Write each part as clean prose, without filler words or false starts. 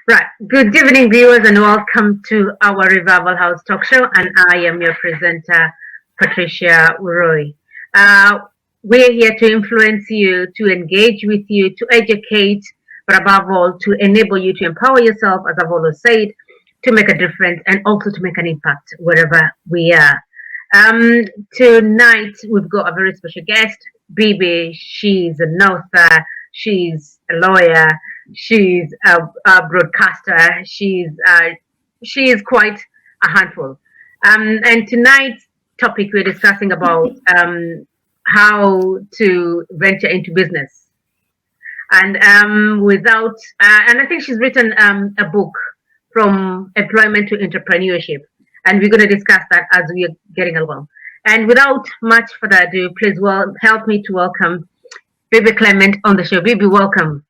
Right. Good evening, viewers, and welcome to our Revival House talk show. And I am your presenter, Patricia Roy. Uh, we're here to influence you, to engage with you, to educate, but above all, to enable you to empower yourself, as I've always said, to make a difference and also to make an impact wherever we are. Um, Tonight, we've got a very special guest, Bibi. She's an author, she's a lawyer, she's a broadcaster. She is quite a handful. And tonight's topic we're discussing about how to venture into business. And I think she's written a book from employment to entrepreneurship, and we're going to discuss that as we are getting along. And without much further ado, please help me to welcome Bibi Clement on the show. Bibi, welcome.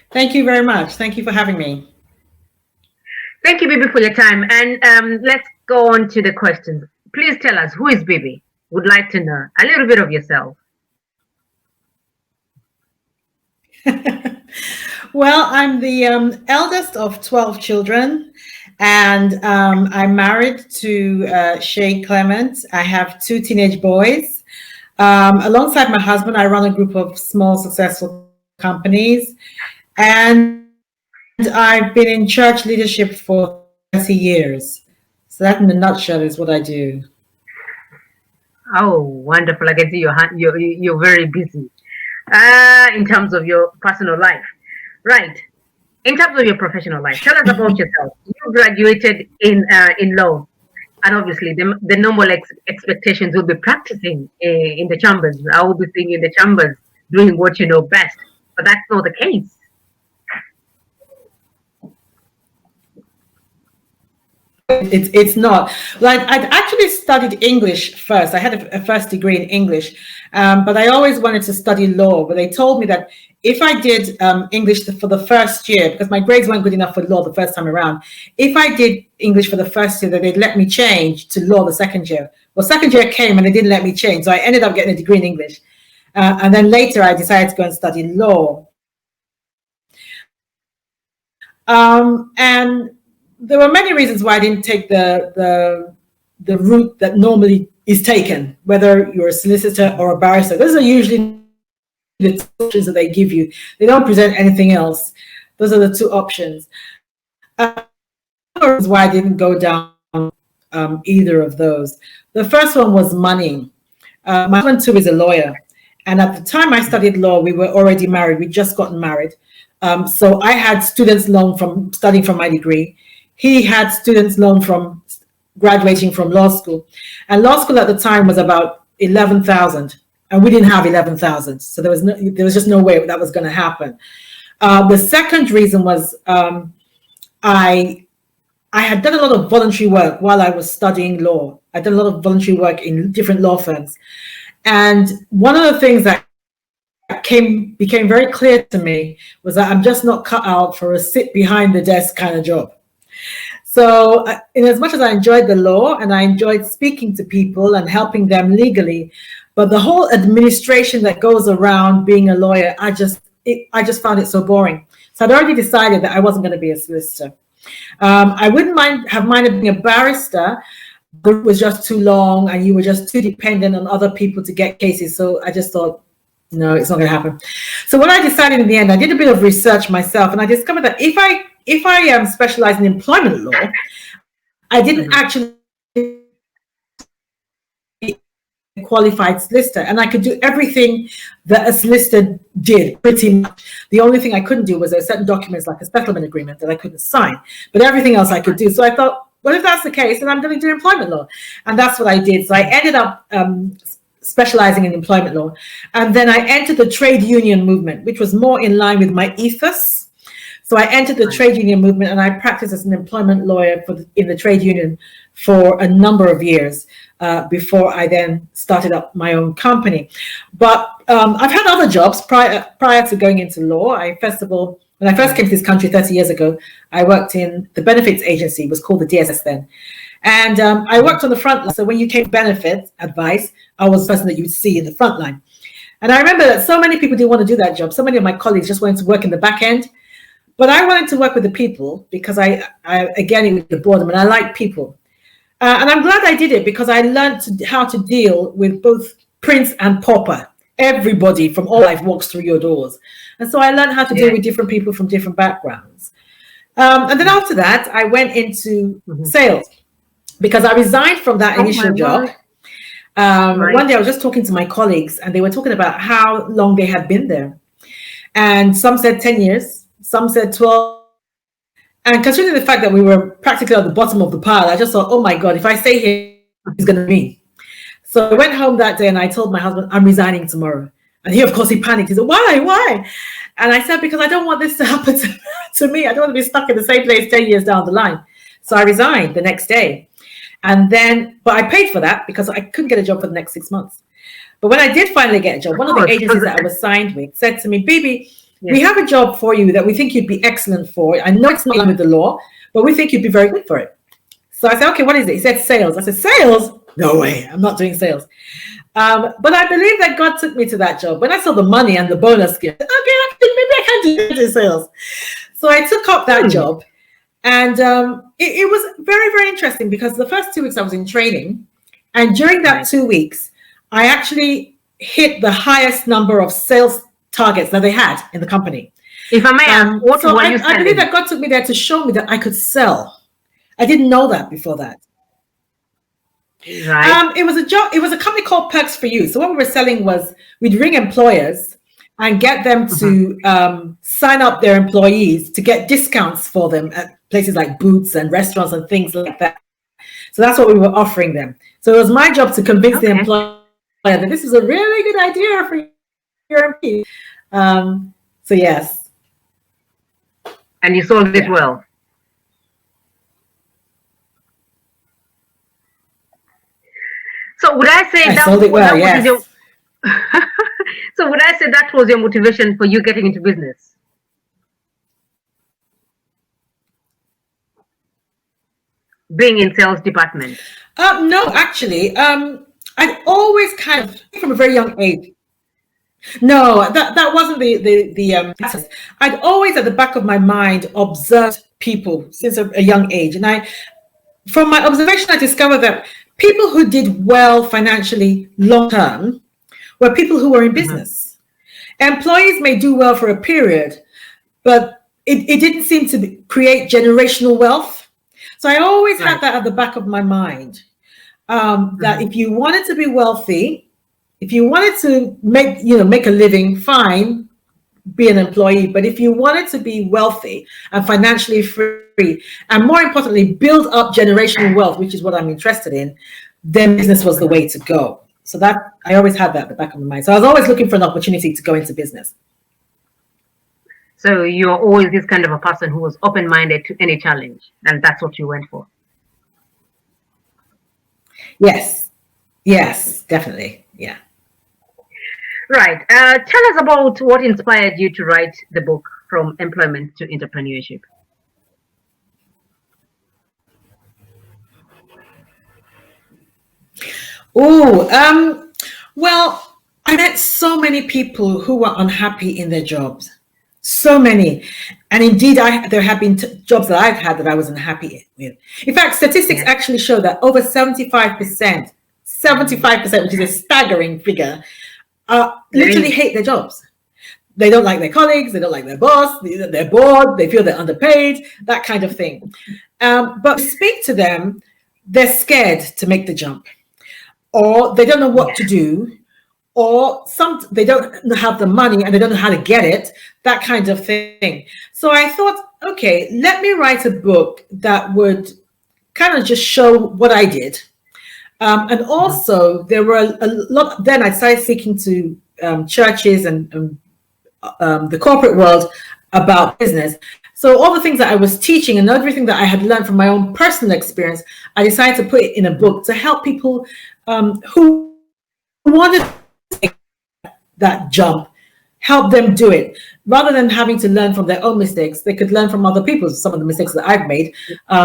Thank you very much. Thank you for having me. Thank you, Bibi, for your time. And let's go on to the questions. Please tell us, who is Bibi? Would like to know a little bit of yourself. Well, I'm the eldest of 12 children, and I'm married to Shay Clement. I have 2 teenage boys. Alongside my husband, I run a group of small, successful companies, and I've been in church leadership for 30 years. So that, in a nutshell, is what I do. Oh, wonderful. I can see you're very busy in terms of your personal life. Right. In terms of your professional life, tell us about yourself. You graduated in law, and obviously the normal expectations will be practicing in the chambers. I will be sitting in the chambers doing what you know best, but that's not the case. It's not. Like, I'd actually studied English first. I had a first degree in English, but I always wanted to study law. But they told me that if I did English for the first year, because my grades weren't good enough for law the first time around, if I did English for the first year, that they'd let me change to law the second year. Well, second year came and they didn't let me change, so I ended up getting a degree in English. And then later I decided to go and study law. And there were many reasons why I didn't take the route that normally is taken, whether you're a solicitor or a barrister. Those are usually the 2 options that they give you. They don't present anything else. Those are the 2 options. Reasons why I didn't go down either of those. The first one was money. My husband too is a lawyer, and at the time I studied law, we were already married. We'd just gotten married. So I had students' loan from studying from my degree. He had students' loan from graduating from law school. And law school at the time was about 11,000, and we didn't have 11,000. So there was just no way that was going to happen. The second reason was I had done a lot of voluntary work while I was studying law. I did a lot of voluntary work in different law firms. And one of the things that became very clear to me was that I'm just not cut out for a sit behind the desk kind of job. So in as much as I enjoyed the law and I enjoyed speaking to people and helping them legally, but the whole administration that goes around being a lawyer, I just found it so boring. So I'd already decided that I wasn't going to be a solicitor. I wouldn't have minded being a barrister, but it was just too long and you were just too dependent on other people to get cases. So I just thought, no, it's not going to happen. So what I decided in the end, I did a bit of research myself, and I discovered that if I specialize in employment law, I didn't actually qualified solicitor, and I could do everything that a solicitor did pretty much. The only thing I couldn't do was there were certain documents like a settlement agreement that I couldn't sign, but everything else I could do. So I thought, well, if that's the case, then I'm going to do employment law, and that's what I did. So I ended up specializing in employment law, and then I entered the trade union movement, which was more in line with my ethos. So I entered the trade union movement, and I practiced as an employment lawyer in the trade union for a number of years before I then started up my own company. But I've had other jobs prior to going into law. When I first came to this country 30 years ago, I worked in the benefits agency. It was called the DSS then. And I worked on the front line. So when you came to benefits advice, I was the person that you would see in the front line. And I remember that so many people didn't want to do that job. So many of my colleagues just wanted to work in the back end. But I wanted to work with the people because I again, it was the boredom, and I like people. And I'm glad I did it because I learned how to deal with both prince and pauper. Everybody from all life walks through your doors. And so I learned how to deal with different people from different backgrounds. And then after that, I went into sales because I resigned from that initial job. One day I was just talking to my colleagues and they were talking about how long they had been there. And some said 10 years, some said 12. And considering the fact that we were practically at the bottom of the pile, I just thought, oh my God, if I stay here, it's going to be. So I went home that day and I told my husband, I'm resigning tomorrow. And he, of course, he panicked. He said, why? And I said, because I don't want this to happen to me. I don't want to be stuck in the same place 10 years down the line. So I resigned the next day. And then, but I paid for that because I couldn't get a job for the next 6 months. But when I did finally get a job, one of the agencies that I was signed with said to me, Bibi, we have a job for you that we think you'd be excellent for. I know it's not with the law, but we think you'd be very good for it. So I said, okay, what is it? He said, sales. I said, sales? No way, I'm not doing sales. But I believe that God took me to that job. When I saw the money and the bonus scheme, okay, maybe I can do sales. So I took up that job. And it was very, very interesting because the first 2 weeks I was in training. And during that 2 weeks, I actually hit the highest number of sales targets that they had in the company. If I may ask, what were you selling? I believe that God took me there to show me that I could sell. I didn't know that before that. Right. It was a job. It was a company called Perks for You. So what we were selling was we'd ring employers and get them to sign up their employees to get discounts for them at places like Boots and restaurants and things like that. So that's what we were offering them. So it was my job to convince the employer that this is a really good idea for your employees. So yes. And you sold it well. So would I say that sold it well? Yes. So would I say that was your motivation for you getting into business? Being in sales department? No, actually, I'd always kind of from a very young age. No, that wasn't the I'd always at the back of my mind observed people since a young age, and from my observation, I discovered that people who did well financially long term were people who were in business. Employees may do well for a period, but it didn't seem to create generational wealth. So I always had that at the back of my mind, that if you wanted to be wealthy, if you wanted to make a living, fine, be an employee. But if you wanted to be wealthy and financially free, and more importantly, build up generational wealth, which is what I'm interested in, then business was the way to go. So that I always had that at the back of my mind. So I was always looking for an opportunity to go into business. So you're always this kind of a person who was open-minded to any challenge, and that's what you went for. Yes, definitely. Yeah. Right. Tell us about what inspired you to write the book From Employment to Entrepreneurship. Well, I met so many people who were unhappy in their jobs. So many. And indeed, there have been jobs that I've had that I was unhappy with. In fact, statistics actually show that over 75%, which is a staggering figure, literally hate their jobs. They don't like their colleagues, they don't like their boss, they're bored, they feel they're underpaid, that kind of thing. But speak to them, they're scared to make the jump, or they don't know what to do, or they don't have the money and they don't know how to get it, that kind of thing. So I thought, okay, let me write a book that would kind of just show what I did. And also there were a lot, then I started speaking to churches and the corporate world about business. So all the things that I was teaching and everything that I had learned from my own personal experience, I decided to put it in a book to help people who wanted to take that jump, help them do it. Rather than having to learn from their own mistakes, they could learn from other people's, some of the mistakes that I've made,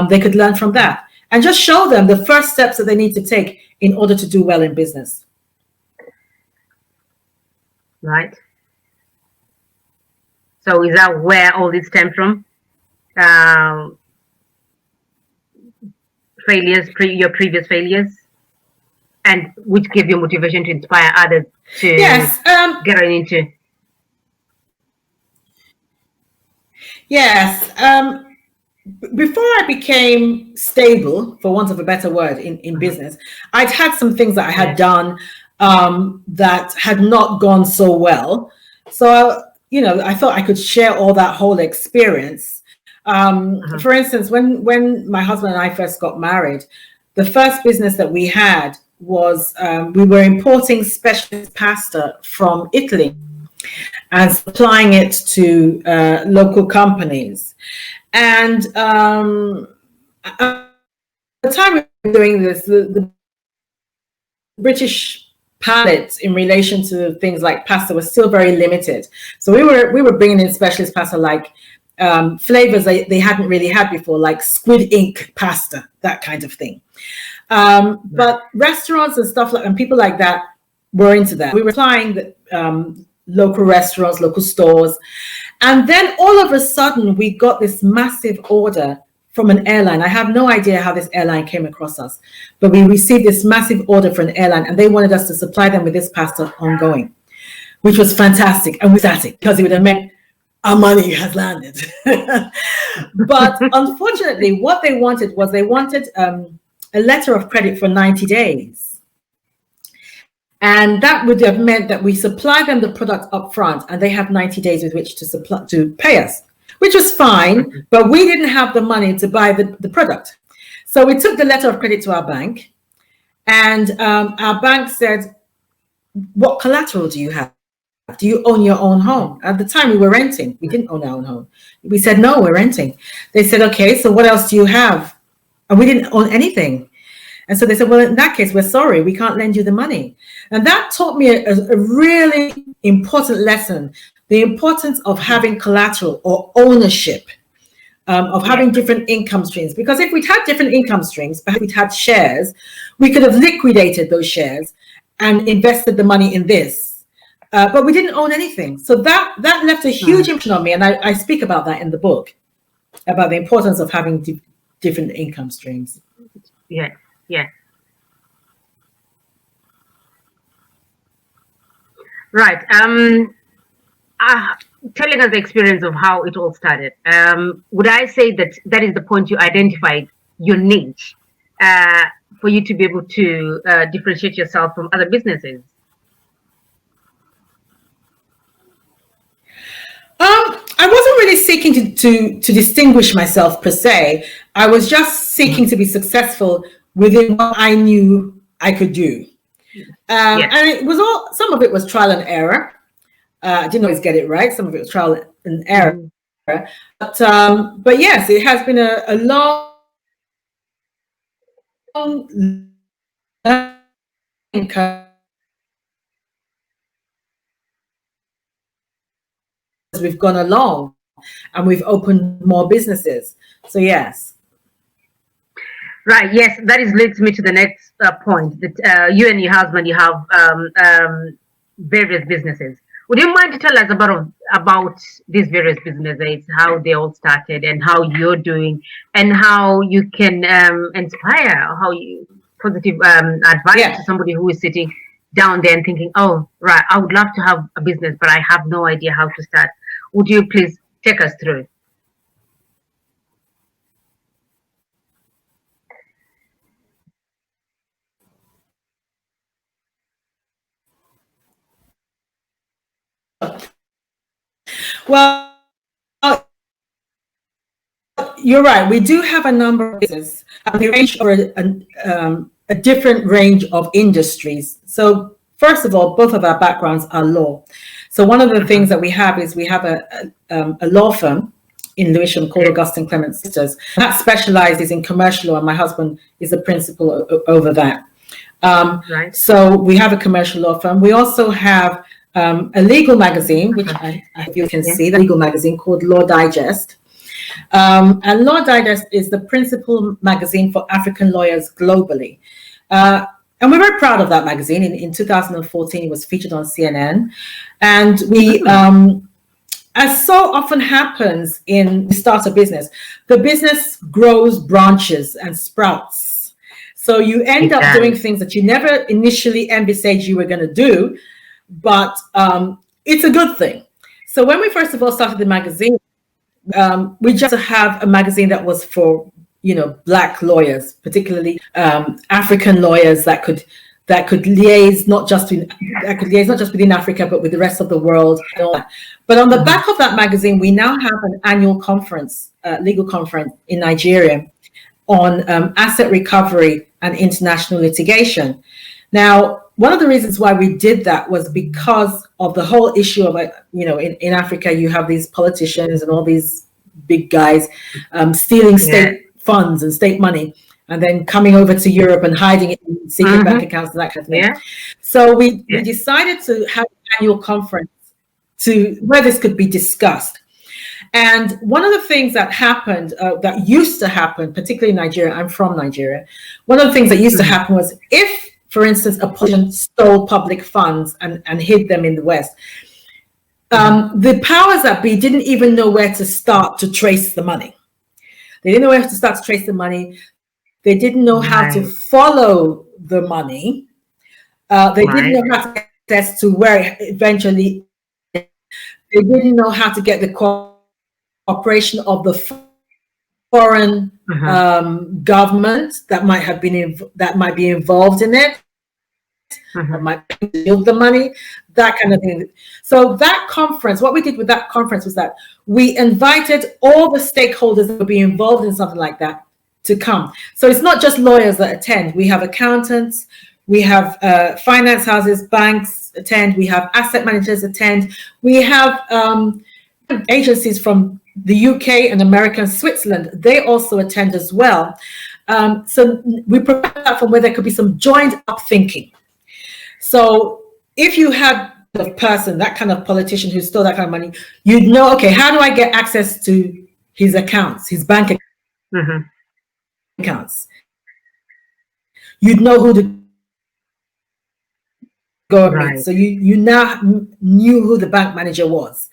they could learn from that. And just show them the first steps that they need to take in order to do well in business. Right. So is that where all this stemmed from? Um, Failures, your previous failures, and which gave you motivation to inspire others to Yes. get into. Yes. Before I became stable, for want of a better word, in business, I'd had some things that I had done that had not gone so well. So, I thought I could share all that whole experience. For instance, when my husband and I first got married, the first business that we had was we were importing specialist pasta from Italy and supplying it to local companies. And at the time we were doing this, the British palate in relation to things like pasta was still very limited. So we were bringing in specialist pasta like flavors they hadn't really had before, like squid ink pasta, that kind of thing. But restaurants and stuff and people like that were into that. We were applying the local restaurants, local stores. And then all of a sudden, we got this massive order from an airline. I have no idea how this airline came across us, but we received this massive order for an airline, and they wanted us to supply them with this pasta ongoing, which was fantastic. And we ecstatic because it would have meant our money has landed. But unfortunately, what they wanted was a letter of credit for 90 days. And that would have meant that we supply them the product up front, and they have 90 days with which to pay us, which was fine, but we didn't have the money to buy the product. So we took the letter of credit to our bank, and our bank said, "What collateral do you have? Do you own your own home?" At the time, we were renting. We didn't own our own home. We said, "No, we're renting." They said, "Okay, so what else do you have?" And we didn't own anything. And so they said, "Well, in that case, we're sorry, we can't lend you the money." And that taught me a really important lesson, the importance of having collateral or ownership, of having different income streams. Because if we'd had different income streams, perhaps we'd had shares, we could have liquidated those shares and invested the money in this. But we didn't own anything. So that left a huge impression on me. And I speak about that in the book, about the importance of having different income streams. Yeah. Yeah. Right. Telling us the experience of how it all started. Would I say that is the point you identified your niche for you to be able to differentiate yourself from other businesses? I wasn't really seeking to distinguish myself per se. I was just seeking to be successful within what I knew I could do. And it was some of it was trial and error. I didn't always get it right. Some of it was trial and error. But yes, it has been a long as we've gone along and we've opened more businesses. So yes. Right. Yes, that leads me to the next point. That you and your husband, you have various businesses. Would you mind to tell us about these various businesses, how they all started, and how you're doing, and how you can inspire, positive advice to somebody who is sitting down there and thinking, "Oh, right, I would love to have a business, but I have no idea how to start." Would you please take us through it? Well, you're right. We do have a number of businesses. We range over a different range of industries. So first of all, both of our backgrounds are law. So one of the things that we have is we have a law firm in Lewisham called Augustine Clement Sisters. That specializes in commercial law, and my husband is the principal over that. Right. So we have a commercial law firm. We also have a legal magazine, which I hope you can see, the legal magazine called Law Digest. And Law Digest is the principal magazine for African lawyers globally. And we're very proud of that magazine. In 2014, it was featured on CNN. And we, as so often happens in the start a business, the business grows branches and sprouts. So you end up doing things that you never initially envisaged you were going to do, but it's a good thing. So when we first of all started the magazine, we just have a magazine that was for, Black lawyers, particularly African lawyers that could liaise not just within Africa, but with the rest of the world. And all that. But on the back of that magazine, we now have an annual conference, legal conference in Nigeria on asset recovery and international litigation. Now, one of the reasons why we did that was because of the whole issue of, in Africa, you have these politicians and all these big guys stealing state funds and state money, and then coming over to Europe and hiding it in secret bank accounts and that kind of thing. So we decided to have an annual conference where this could be discussed. And one of the things that happened, that used to happen, particularly in Nigeria, I'm from Nigeria, one of the things that used to happen was if, for instance, a politician stole public funds and hid them in the West, the powers that be didn't even know where to start to trace the money. They didn't know where to start to trace the money. They didn't know how to follow the money. They didn't know how to get access to where eventually. They didn't know how to get the cooperation of the foreign government that might be involved in it. Might build the money, that kind of thing. So that conference, what we did with that conference was that we invited all the stakeholders that would be involved in something like that to come. So it's not just lawyers that attend. We have accountants, we have finance houses, banks attend, we have asset managers attend, we have agencies from the UK and America and Switzerland, they also attend as well. So we provide a platform where there could be some joined up thinking. So if you had a person, that kind of politician who stole that kind of money, you'd know, okay, how do I get access to his accounts, his bank accounts? You'd know who to go and meet. So you now knew who the bank manager was.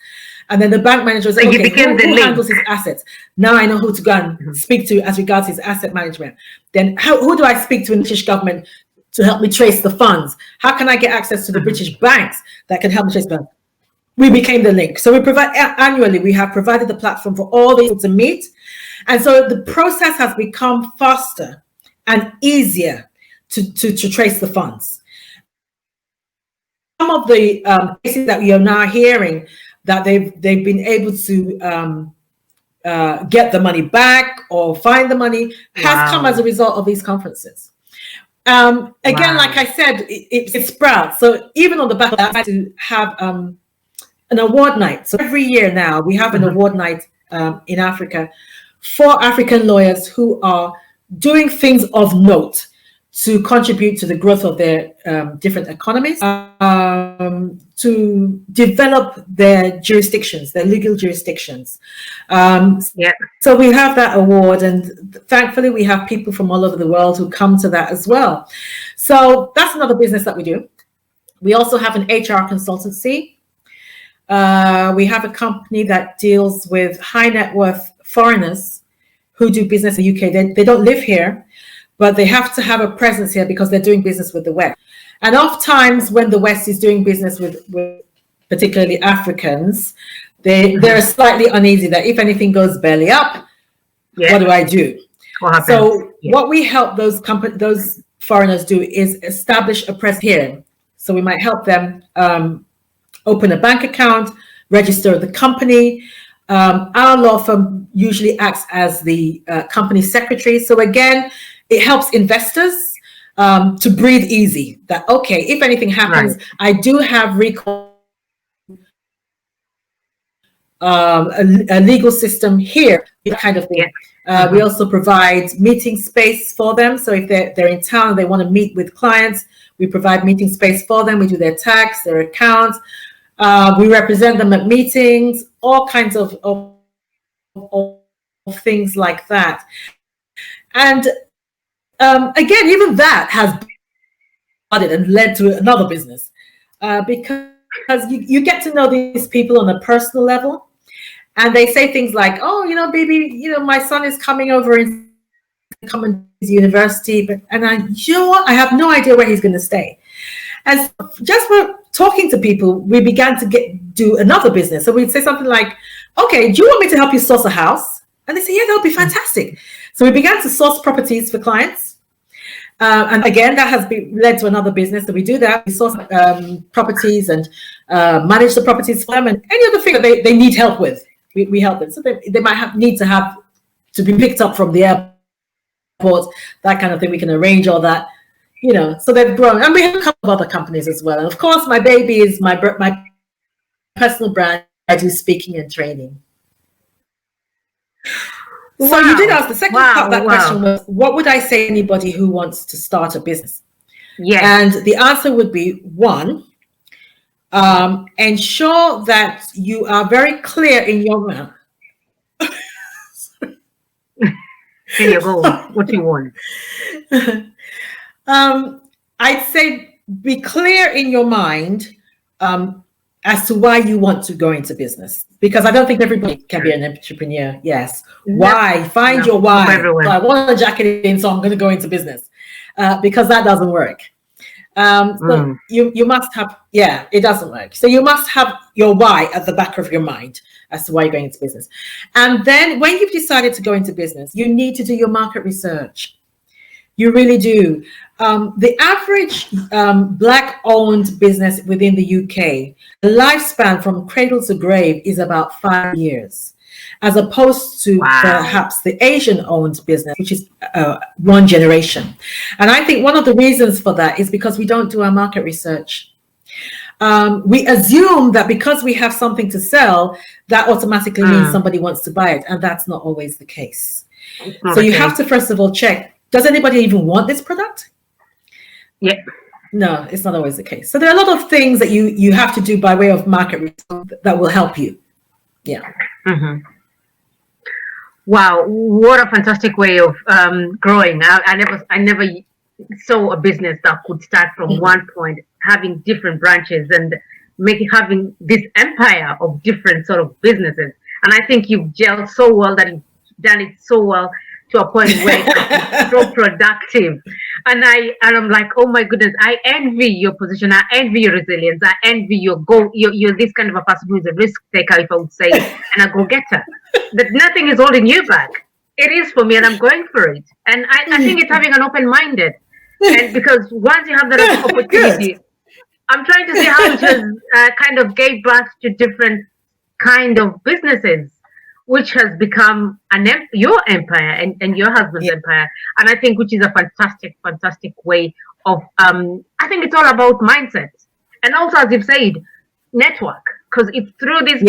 And then the bank manager was like, okay, who handles his assets? Now I know who to go and speak to as regards his asset management. Then who do I speak to in the British government to help me trace the funds? How can I get access to the British banks that can help me trace the funds? We became the link. So we provide annually, we have provided the platform for all these people to meet. And so the process has become faster and easier to trace the funds. Some of the cases that we are now hearing that they've been able to get the money back or find the money has come as a result of these conferences. Again, like I said, it sprouts. So even on the back of that, to have an award night. So every year now we have an award night in Africa for African lawyers who are doing things of note to contribute to the growth of their different economies, to develop their jurisdictions, their legal jurisdictions. So we have that award, and thankfully we have people from all over the world who come to that as well. So that's another business that we do. We also have an HR consultancy. We have a company that deals with high net worth foreigners who do business in the UK. They don't live here, but they have to have a presence here because they're doing business with the West. And oftentimes when the West is doing business with particularly Africans, they're slightly uneasy that if anything goes belly up, what do I do? So what we help those foreigners do is establish a presence here. So we might help them open a bank account, register the company. Our law firm usually acts as the company secretary. So again, it helps investors to breathe easy. That, okay, if anything happens, I do have recourse, a legal system here, that kind of thing. We also provide meeting space for them. So if they're in town and they want to meet with clients, we provide meeting space for them. We do their tax, their accounts. We represent them at meetings, all kinds of things like that. And again, even that has and led to another business, because you get to know these people on a personal level, and they say things like, "Oh, baby, my son is coming over and come and his university, and I have no idea where he's going to stay." And so just for talking to people, we began to do another business. So we'd say something like, "Okay, do you want me to help you source a house?" And they say, "Yeah, that would be fantastic." So we began to source properties for clients. And again, that has led to another business. So we do that. We source properties and manage the properties for them, and any other thing that they need help with, we help them. So they might need to be picked up from the airport, that kind of thing. We can arrange all that, so they've grown. And we have a couple of other companies as well. And of course, my baby is my personal brand. I do speaking and training. So you did ask, the second part of that question was, what would I say to anybody who wants to start a business? Yes. And the answer would be, one, ensure that you are very clear in your mind. Here you go. What do you want? I'd say be clear in your mind as to why you want to go into business, because I don't think everybody can be an entrepreneur. Yes. Why? Find your why. So I want to jack it in, so I'm going to go into business, because that doesn't work. So you must have, it doesn't work. So you must have your why at the back of your mind as to why you're going into business. And then when you've decided to go into business, you need to do your market research. You really do. The average Black-owned business within the UK, the lifespan from cradle to grave is about 5 years, as opposed to perhaps the Asian-owned business, which is 1 generation. And I think one of the reasons for that is because we don't do our market research. We assume that because we have something to sell, that automatically means somebody wants to buy it, and that's not always the case. So you have to first of all check, does anybody even want this product? Yeah. No, it's not always the case. So there are a lot of things that you have to do by way of market research that will help you. Yeah. Mm-hmm. Wow, what a fantastic way of growing. I never saw a business that could start from one point, having different branches and having this empire of different sort of businesses. And I think you've gelled so well that you've done it so well to a point where it's so productive. And I'm like, oh my goodness, I envy your position. I envy your resilience. I envy your goal. You're this kind of a person who is a risk taker, if I would say, and a go-getter. That nothing is holding you back. It is for me, and I'm going for it. And I think it's having an open-minded. And because once you have that opportunity, I'm trying to see how it has kind of gave birth to different kind of businesses, which has become your empire and your husband's empire. And I think which is a fantastic way of, I think it's all about mindset. And also, as you've said, network. Because it's through these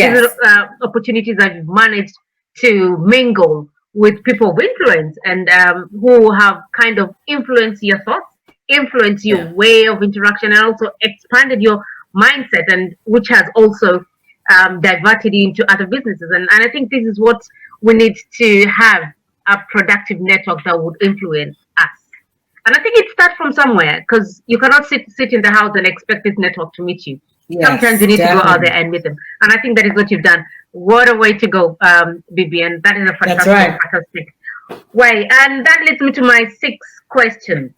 opportunities that you've managed to mingle with people of influence and who have kind of influenced your thoughts, influenced your way of interaction, and also expanded your mindset, and which has also diverted into other businesses. And I think this is what we need to have, a productive network that would influence us. And I think it starts from somewhere, because you cannot sit in the house and expect this network to meet you. Yes, sometimes you need to go out there and meet them. And I think that is what you've done. What a way to go, Bibi. And that is a fantastic way. And that leads me to my 6th question.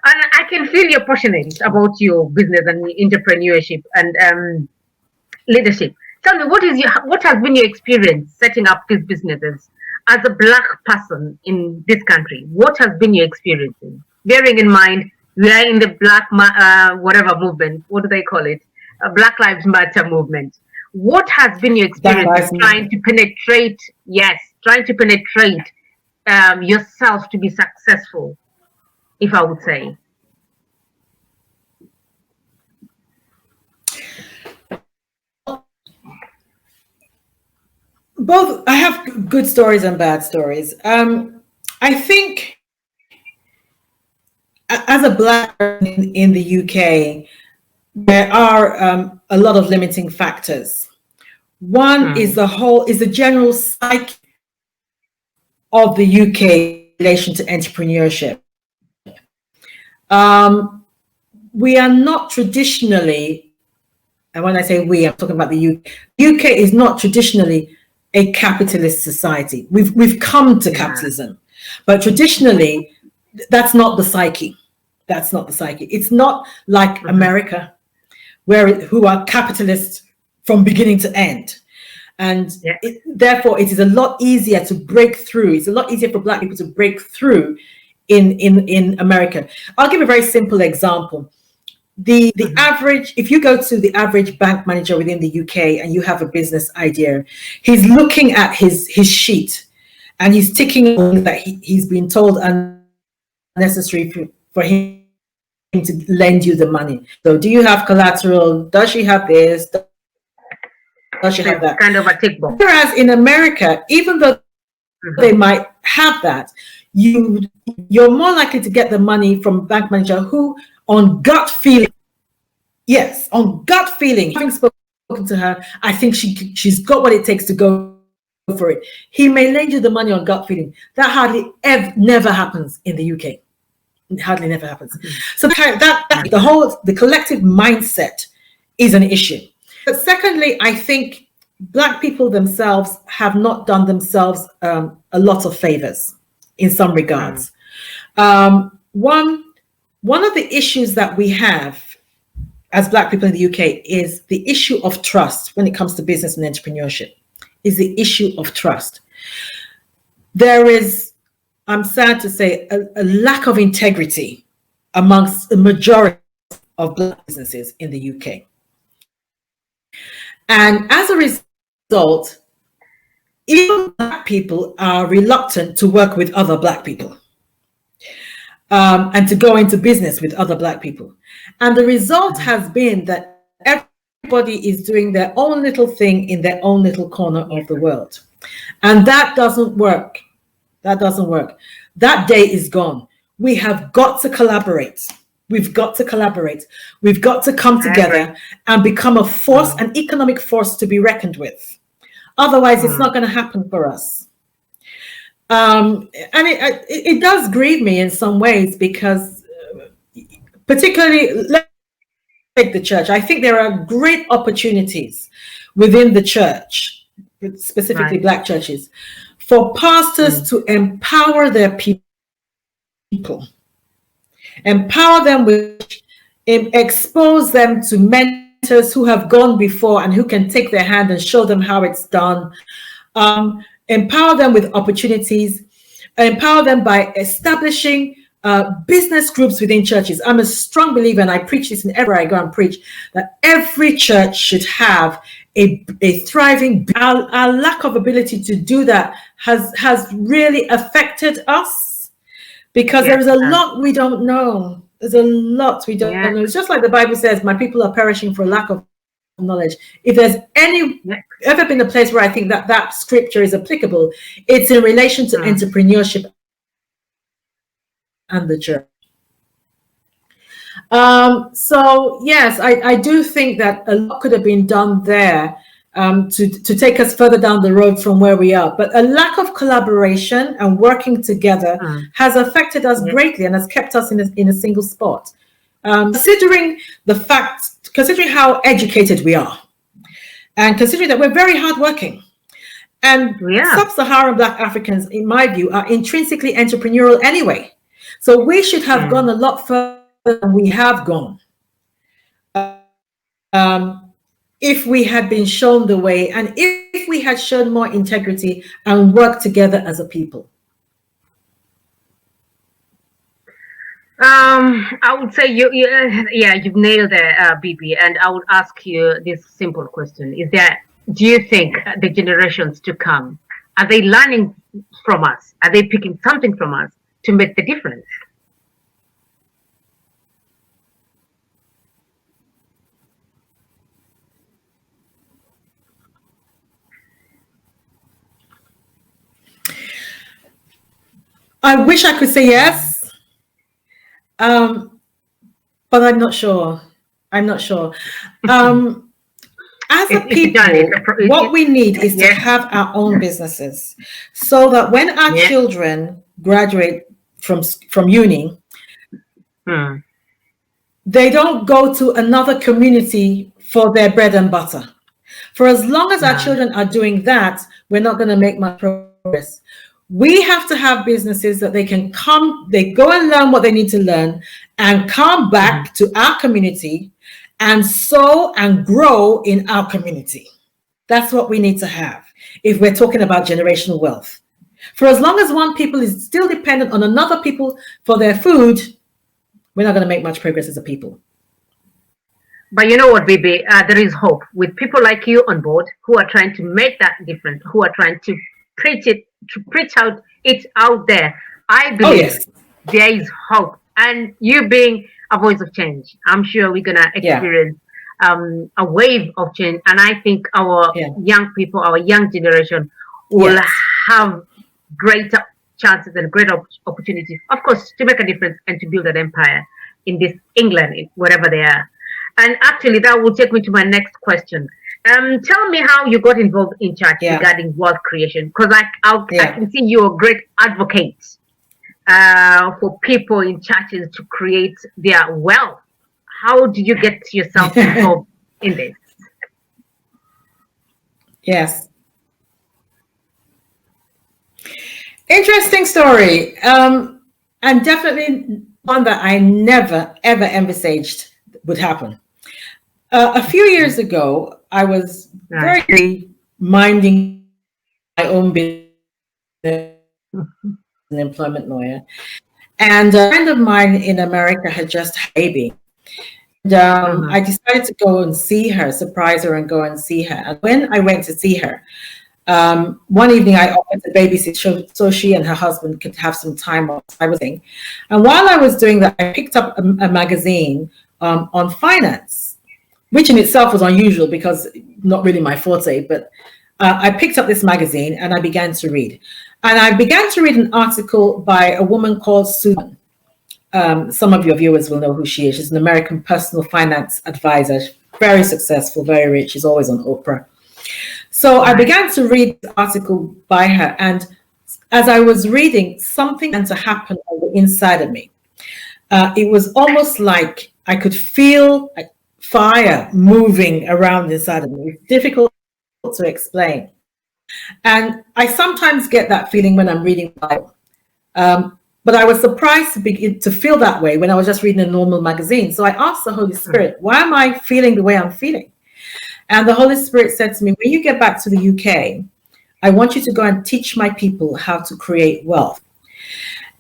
And I can feel you're passionate about your business and entrepreneurship and leadership. Tell me, what has been your experience setting up these businesses as a Black person in this country? What has been your experience? Bearing in mind, we are in the Black whatever movement. What do they call it? Black Lives Matter movement. What has been your experience trying to penetrate? Yes, trying to penetrate yourself to be successful, if I would say. Both. I have good stories and bad stories. I think as a Black person in the UK, there are a lot of limiting factors. One is the general psyche of the UK in relation to entrepreneurship. we are not traditionally, and when I say we, I'm talking about the UK. UK is not traditionally a capitalist society. We've come to capitalism, but traditionally, that's not the psyche. That's not the psyche. It's not like America, who are capitalists from beginning to end. And therefore, it is a lot easier to break through. It's a lot easier for Black people to break through in America. I'll give a very simple example. The average, if you go to the average bank manager within the UK and you have a business idea, he's looking at his sheet and he's ticking on that he's been told unnecessary for him to lend you the money. So do you have collateral? Does she have this? Does she have that? Kind of a tick box. Whereas in America, even though they might have that, you're more likely to get the money from a bank manager who, on gut feeling, on gut feeling, having spoken to her, I think she's got what it takes to go for it. He may lend you the money on gut feeling. That hardly never happens in the UK. It hardly never happens. So the collective mindset is an issue. But secondly, I think Black people themselves have not done themselves a lot of favors in some regards. One of the issues that we have as Black people in the UK is the issue of trust when it comes to business and entrepreneurship, is the issue of trust. There is, I'm sad to say, a lack of integrity amongst the majority of Black businesses in the UK. And as a result, even Black people are reluctant to work with other Black people and to go into business with other Black people. And the result has been that everybody is doing their own little thing in their own little corner of the world. And that doesn't work. That doesn't work. That day is gone. We have got to collaborate. We've got to collaborate. We've got to come together and become a force, an economic force to be reckoned with. Otherwise, it's not going to happen for us. And it does grieve me in some ways because, particularly, let's take the church. I think there are great opportunities within the church, specifically Black churches, for pastors to empower their people. Empower them expose them to mentors who have gone before and who can take their hand and show them how it's done. Empower them with opportunities. Empower them by establishing business groups within churches. I'm a strong believer, and I preach this whenever I go and preach, that every church should have a thriving. Our lack of ability to do that has really affected us. Because there is a lot we don't know. There's a lot we don't know. It's just like the Bible says, my people are perishing for lack of knowledge. If there's ever been a place where I think that scripture is applicable, it's in relation to entrepreneurship and the church. So yes, I do think that a lot could have been done there to take us further down the road from where we are. But a lack of collaboration and working together has affected us greatly and has kept us in a single spot. Considering how educated we are, and considering that we're very hardworking, and sub-Saharan Black Africans, in my view, are intrinsically entrepreneurial anyway. So we should have gone a lot further than we have gone. If we had been shown the way, and if we had shown more integrity and worked together as a people. I would say you've nailed it, Bibi. And I would ask you this simple question: do you think the generations to come, are they learning from us? Are they picking something from us to make the difference? I wish I could say yes, but I'm not sure. As a people, what we need is to have our own businesses, so that when our children graduate from uni, they don't go to another community for their bread and butter. For as long as our children are doing that, we're not going to make much progress. We have to have businesses that they can come, they go and learn what they need to learn and come back to our community and sow and grow in our community. That's what we need to have if we're talking about generational wealth. For as long as one people is still dependent on another people for their food, we're not going to make much progress as a people. But you know what, Bibi? There is hope with people like you on board who are trying to make that difference, who are trying to preach it, to preach out it out there. I believe there is hope, and you being a voice of change, I'm sure we're gonna experience a wave of change. And I think our young people, our young generation, will have greater chances and greater opportunities, of course, to make a difference and to build an empire in this England, wherever they are. And actually, that will take me to my next question. Tell me how you got involved in church regarding wealth creation, because I can see you're a great advocate for people in churches to create their wealth. How did you get yourself involved in this? Yes. Interesting story. And definitely one that I never, ever envisaged would happen. A few years ago, I was very minding my own business, an employment lawyer, and a friend of mine in America had just had a baby. And I decided to go and see her, surprise her and go and see her. And when I went to see her, one evening I offered to babysit so she and her husband could have some time off. And while I was doing that, I picked up a magazine on finance, which in itself was unusual because not really my forte, but I picked up this magazine and I began to read. And I began to read an article by a woman called Susan. Some of your viewers will know who she is. She's an American personal finance advisor, very successful, very rich. She's always on Oprah. So I began to read the article by her. And as I was reading, something began to happen on the inside of me. It was almost like I could feel fire moving around inside of me. It's difficult to explain. And I sometimes get that feeling when I'm reading the Bible. But I was surprised to begin to feel that way when I was just reading a normal magazine. So I asked the Holy Spirit, why am I feeling the way I'm feeling? And the Holy Spirit said to me, when you get back to the UK, I want you to go and teach my people how to create wealth.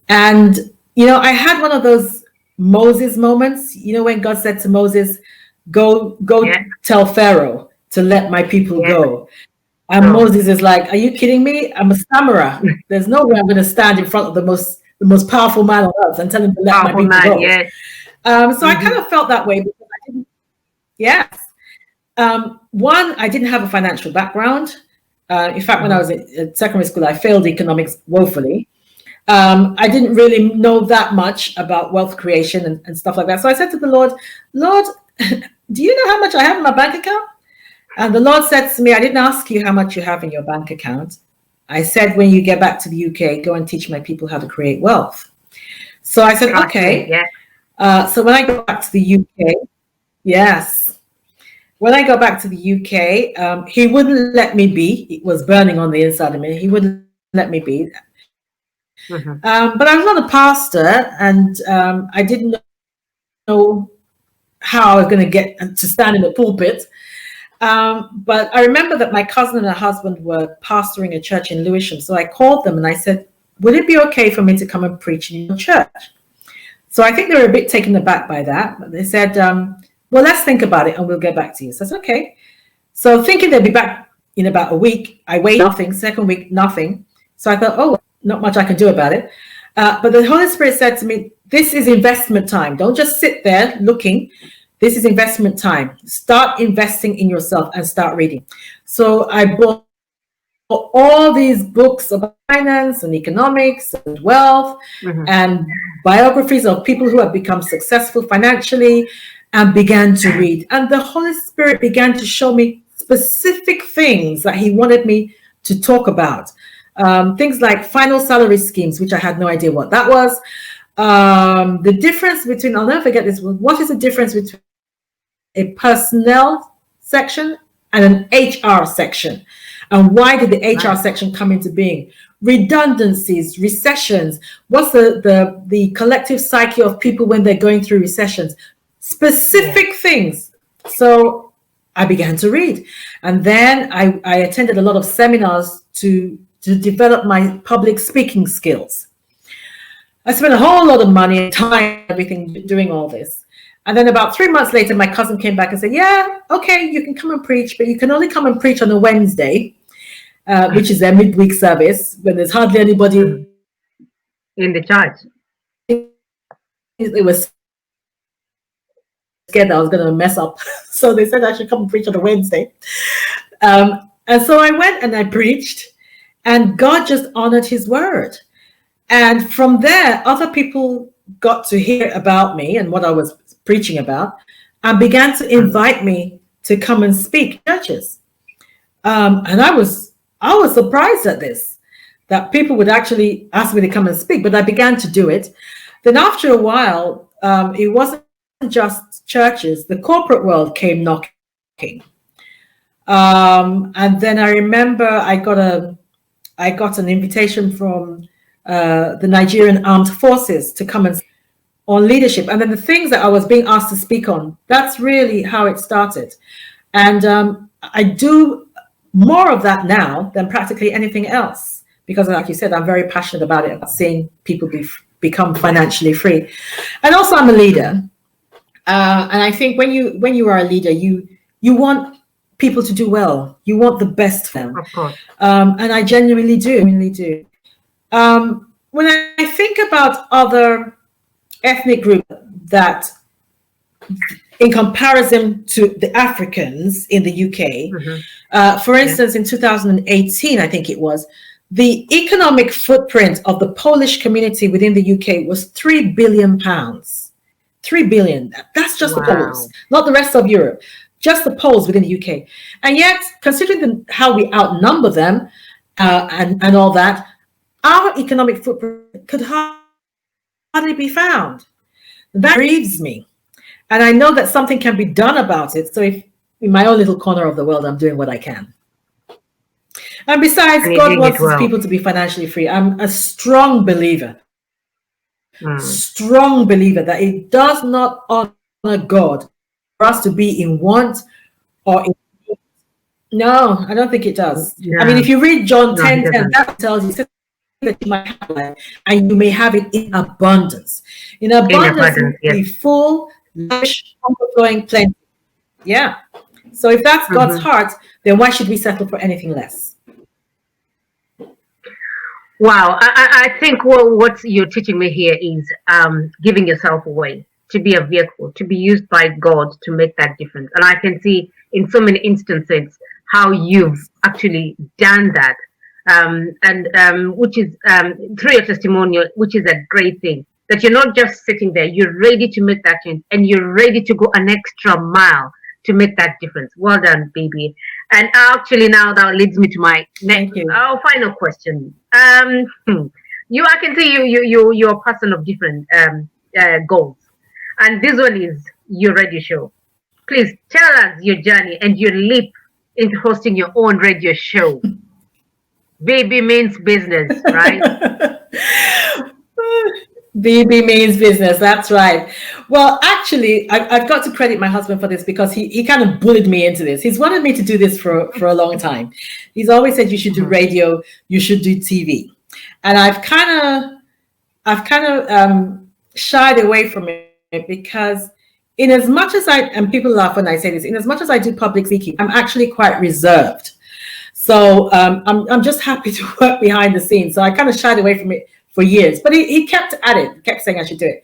And, I had one of those Moses moments, when God said to Moses, go tell Pharaoh to let my people go. And Moses is like, are you kidding me? I'm a stammerer. There's no way I'm going to stand in front of the most powerful man on earth and tell him to let my people go. So I kind of felt that way because I didn't. Yes. One, I didn't have a financial background. In fact, when I was at secondary school, I failed economics woefully. I didn't really know that much about wealth creation and stuff like that. So I said to the Lord, do you know how much I have in my bank account? And the Lord said to me, I didn't ask you how much you have in your bank account. I said, when you get back to the UK, go and teach my people how to create wealth. So I said, okay. So when I go back to the UK, when I go back to the UK, he wouldn't let me be. It was burning on the inside of me. He wouldn't let me be. But I was not a pastor, and I didn't know how I was going to get to stand in the pulpit. But I remember that my cousin and her husband were pastoring a church in Lewisham. So I called them and I said, would it be okay for me to come and preach in your church? So I think they were a bit taken aback by that. But they said, well, let's think about it and we'll get back to you. So I said, okay. So thinking they'd be back in about a week, I waited, nothing. Second week, nothing. So I thought, oh, not much I can do about it. But the Holy Spirit said to me, this is investment time. Don't just sit there looking. This is investment time. Start investing in yourself and start reading. So I bought all these books about finance and economics and wealth and biographies of people who have become successful financially and began to read. And the Holy Spirit began to show me specific things that he wanted me to talk about. Things like final salary schemes, which I had no idea what that was. The difference between, I'll never forget this one. What is the difference between a personnel section and an HR section? And why did the HR section come into being? Redundancies, recessions. What's the collective psyche of people when they're going through recessions? Specific things. So I began to read. And then I attended a lot of seminars to develop my public speaking skills. I spent a whole lot of money and time, everything, doing all this. And then about 3 months later, my cousin came back and said, yeah, okay, you can come and preach, but you can only come and preach on a Wednesday, which is their midweek service, when there's hardly anybody in the church. It was scared that I was going to mess up. So they said I should come and preach on a Wednesday. And so I went and I preached, and God just honored his word. And from there, other people got to hear about me and what I was preaching about, and began to invite me to come and speak in churches. And I was surprised at this, that people would actually ask me to come and speak, but I began to do it. Then after a while, it wasn't just churches, the corporate world came knocking. And then I remember I got an invitation from the Nigerian Armed Forces to come and on leadership. And then the things that I was being asked to speak on, that's really how it started. And I do more of that now than practically anything else, because like you said, I'm very passionate about it, about seeing people become financially free. And also I'm a leader. And I think when you are a leader, you want people to do well. You want the best for them. Of course. And I genuinely do. When I think about other ethnic groups that, in comparison to the Africans in the UK, for instance, in 2018, I think it was, the economic footprint of the Polish community within the UK was £3 billion. 3 billion. That's just the Poles, not the rest of Europe, just the Poles within the UK. And yet, considering how we outnumber them and all that, our economic footprint could hardly be found. That grieves me. And I know that something can be done about it. So if in my own little corner of the world, I'm doing what I can. And besides, God wants his people to be financially free. I'm a strong believer that it does not honor God for us to be in want or in need. No, I don't think it does. Yeah. I mean, if you read John 10:10, that tells you that you might have life and you may have it in abundance. In abundance, be full, lavish, overflowing, plenty. Yeah. So if that's God's heart, then why should we settle for anything less? Wow, I think what you're teaching me here is giving yourself away, to be a vehicle, to be used by God to make that difference. And I can see in so many instances how you've actually done that, which is through your testimonial, which is a great thing, that you're not just sitting there, you're ready to make that change, and you're ready to go an extra mile to make that difference. Well done, baby. And actually now that leads me to my final question. I can see you're a person of different goals, and this one is your radio show. Please tell us your journey and your leap into hosting your own radio show. Baby means business, right? BB means business. That's right. Well, actually, I've got to credit my husband for this, because he kind of bullied me into this. He's wanted me to do this for a long time. He's always said you should do radio, you should do TV, and I've kind of shied away from it, because in as much as and people laugh when I say this, in as much as I do public speaking, I'm actually quite reserved. So I'm just happy to work behind the scenes. So I kind of shied away from it for years, but he kept at it, kept saying I should do it.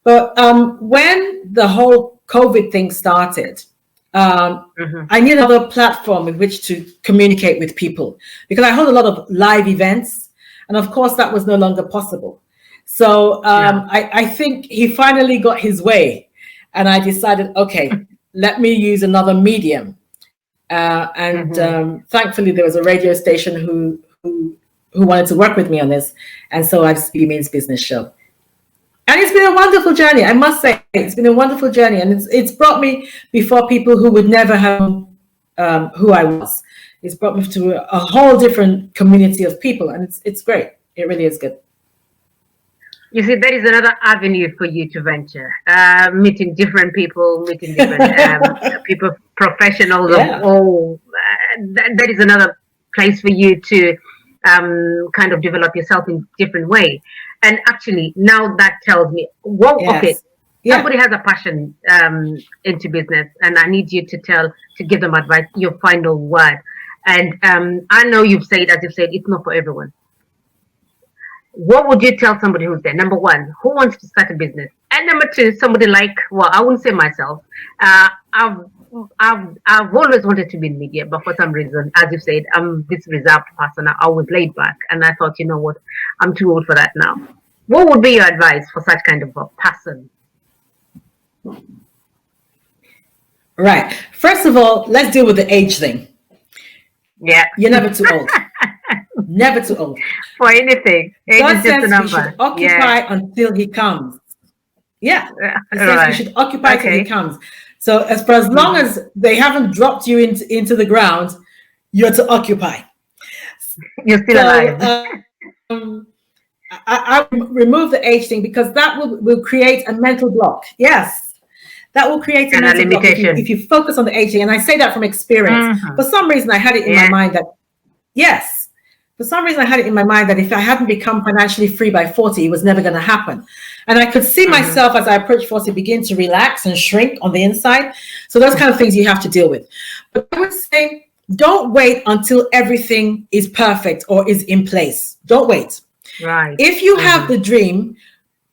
But when the whole COVID thing started, I needed another platform in which to communicate with people, because I hold a lot of live events, and of course that was no longer possible. So I think he finally got his way, and I decided, okay, let me use another medium. Thankfully there was a radio station who wanted to work with me on this, and so I just BB Means Business show. And it's been a wonderful journey. I must say, it's been a wonderful journey, and it's brought me before people who would never have who I was. It's brought me to a whole different community of people, and it's great. It really is good. You see, there is another avenue for you to venture, meeting different people, meeting different people, professionals Yeah. of all. That is another place for you to kind of develop yourself in different way. And actually, now that tells me, well, okay, Yes. Yeah. somebody has a passion into business, and I need you to give them advice, your final word. And I know you've said, as you've said, it's not for everyone. What would you tell somebody who's there? Number one, who wants to start a business? And number two, somebody like, well, I wouldn't say myself. I've I've always wanted to be in media, but for some reason, as you said, I'm this reserved person. I was laid back, and I thought, you know what, I'm too old for that now. What would be your advice for such kind of a person? Right. First of all, let's deal with the age thing. Yeah. You're never too old. Never too old. For anything. Age God is just a says we number. should occupy until he comes. Yeah. He says Right. we should occupy till he Okay. comes. So for as long as they haven't dropped you into the ground, you're to occupy. You're still alive. I remove the age thing because that will create a mental block. Yes. That will create a And a mental block limitation. if you focus on the age thing. And I say that from experience. Mhm. For some reason, I had it in my mind that, yes, for some reason, I had it in my mind that if I hadn't become financially free by 40, it was never going to happen. And I could see myself as I approached 40 begin to relax and shrink on the inside. So those kind of things you have to deal with. But I would say, don't wait until everything is perfect or is in place. Don't wait. Right. If you have the dream,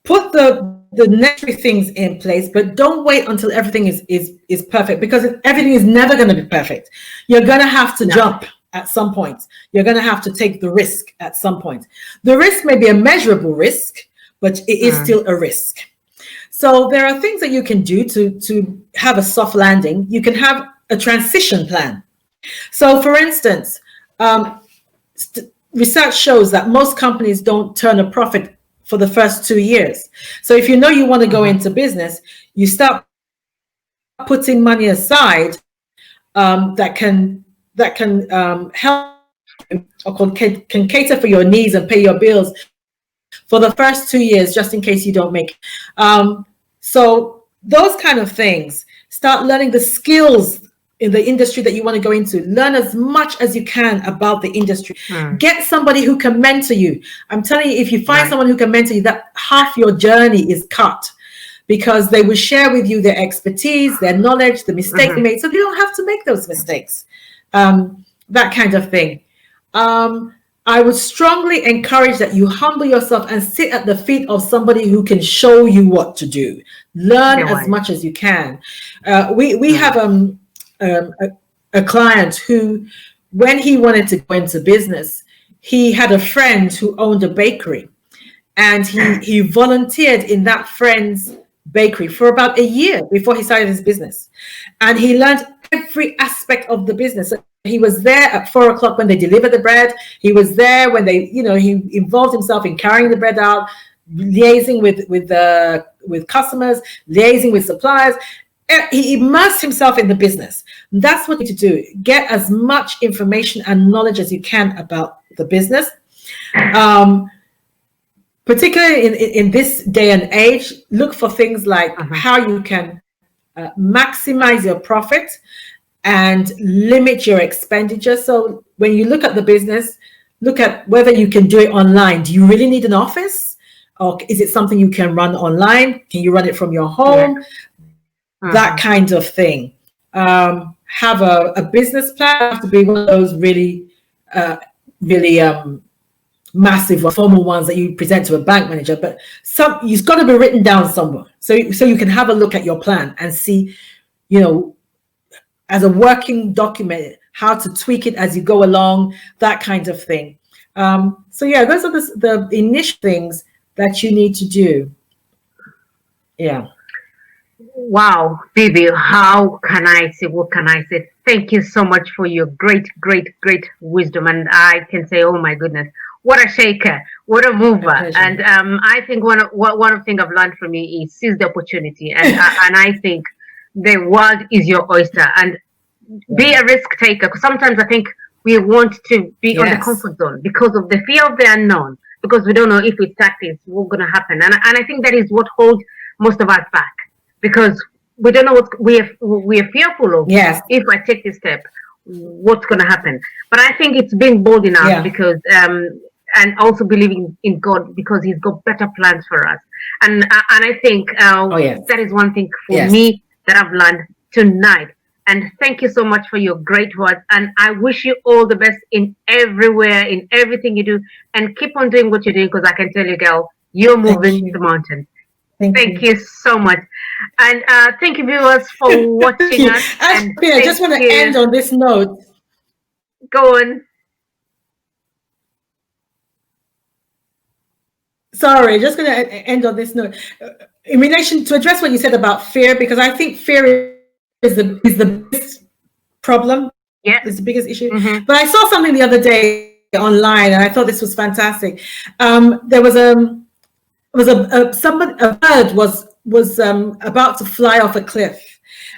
put the necessary things in place, but don't wait until everything is perfect, because everything is never going to be perfect. You're going to have to jump at some point. You're going to have to take the risk at some point. The risk may be a measurable risk, but it is still a risk. So there are things that you can do to have a soft landing. You can have a transition plan. So for instance, research shows that most companies don't turn a profit for the first 2 years. So if you know you want to go into business, you start putting money aside that can help or can cater for your needs and pay your bills for the first 2 years, just in case you don't make it. So those kind of things. Start learning the skills in the industry that you want to go into. Learn as much as you can about the industry. Get somebody who can mentor you. I'm telling you, if you find someone who can mentor you, that half your journey is cut, because they will share with you their expertise, their knowledge, the mistakes they made, so you don't have to make those mistakes. That kind of thing. I would strongly encourage that you humble yourself and sit at the feet of somebody who can show you what to do. Learn as much as you can. We have a client who, when he wanted to go into business, he had a friend who owned a bakery, and he volunteered in that friend's bakery for about a year before he started his business, and he learned every aspect of the business. So he was there at 4 o'clock when they delivered the bread. He was there when he involved himself in carrying the bread out, liaising with customers, liaising with suppliers. He immersed himself in the business. That's what you need to do. Get as much information and knowledge as you can about the business. Particularly in this day and age, look for things like how you can maximize your profit and limit your expenditure. So when you look at the business, look at whether you can do it online. Do you really need an office? Or is it something you can run online? Can you run it from your home? That kind of thing. Have a business plan. Have to be one of those really massive or formal ones that you present to a bank manager, but you've got to be written down somewhere, so you can have a look at your plan and see, as a working document, how to tweak it as you go along, that kind of thing. So yeah, those are the initial things that you need to do. Yeah. Wow, Bibi, how can I say, what can I say? Thank you so much for your great wisdom. And I can say, oh my goodness, what a shaker, what a My mover. pleasure. And I think one of the things I've learned from you is seize the opportunity. And I think the world is your oyster. And be Yeah. a risk taker. Because sometimes I think we want to be on the Yes. comfort zone because of the fear of the unknown, because we don't know if we start this, what's going to happen. And I think that is what holds most of us back, because we don't know what we are fearful of. Yes. If I take this step, what's going to happen? But I think it's being bold enough Yeah. because, and also believing in God, because He's got better plans for us. And I think Oh, yes. that is one thing for Yes. me that I've learned tonight. And thank you so much for your great words. And I wish you all the best in everywhere, in everything you do. And keep on doing what you're doing, because I can tell you, girl, you're Thank moving the you. mountain. Thank Thank you. you so much. And thank you, viewers, for Thank watching you. us. And Actually, I just thank want to you. end on this note. Go on. Sorry, just going to end on this note. In relation to address what you said about fear, because I think fear is the biggest problem, Yeah. is the biggest issue. Mm-hmm. But I saw something the other day online, and I thought this was fantastic. There was a bird was about to fly off a cliff,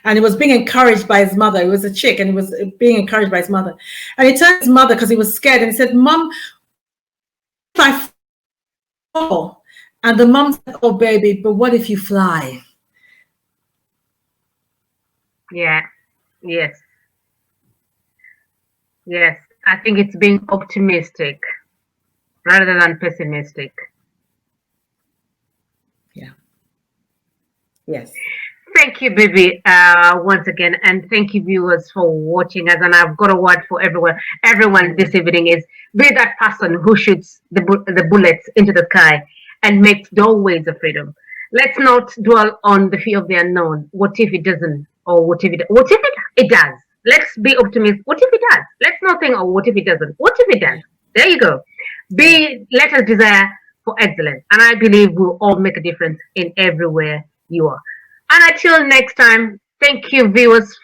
and he was being encouraged by his mother. It was a chick, and he was being encouraged by his mother. And he turned to his mother because he was scared, and he said, "Mom, if I fall?" And the mom said, "Oh, baby, but what if you fly?" Yeah. Yes. Yes. I think it's being optimistic rather than pessimistic. Yeah. Yes. Thank you, baby, once again, and thank you, viewers, for watching us. And I've got a word for everyone this evening is: be that person who shoots the bullets into the sky and makes doorways of freedom. Let's not dwell on the fear of the unknown. What if it doesn't, or what if it does? Let's be optimistic. What if it does? Let's not think, oh, what if it doesn't? What if it does? There you go. Let us desire for excellence, and I believe we'll all make a difference in everywhere you are. And until next time, thank you, viewers,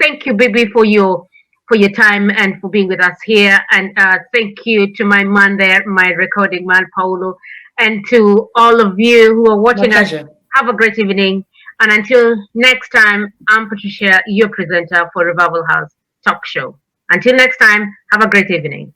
thank you, baby, for your time and for being with us here. And thank you to my man there, my recording man, Paulo, and to all of you who are My watching us. pleasure. Have a great evening. And until next time, I'm Patricia, your presenter for Revival House Talk Show. Until next time, have a great evening.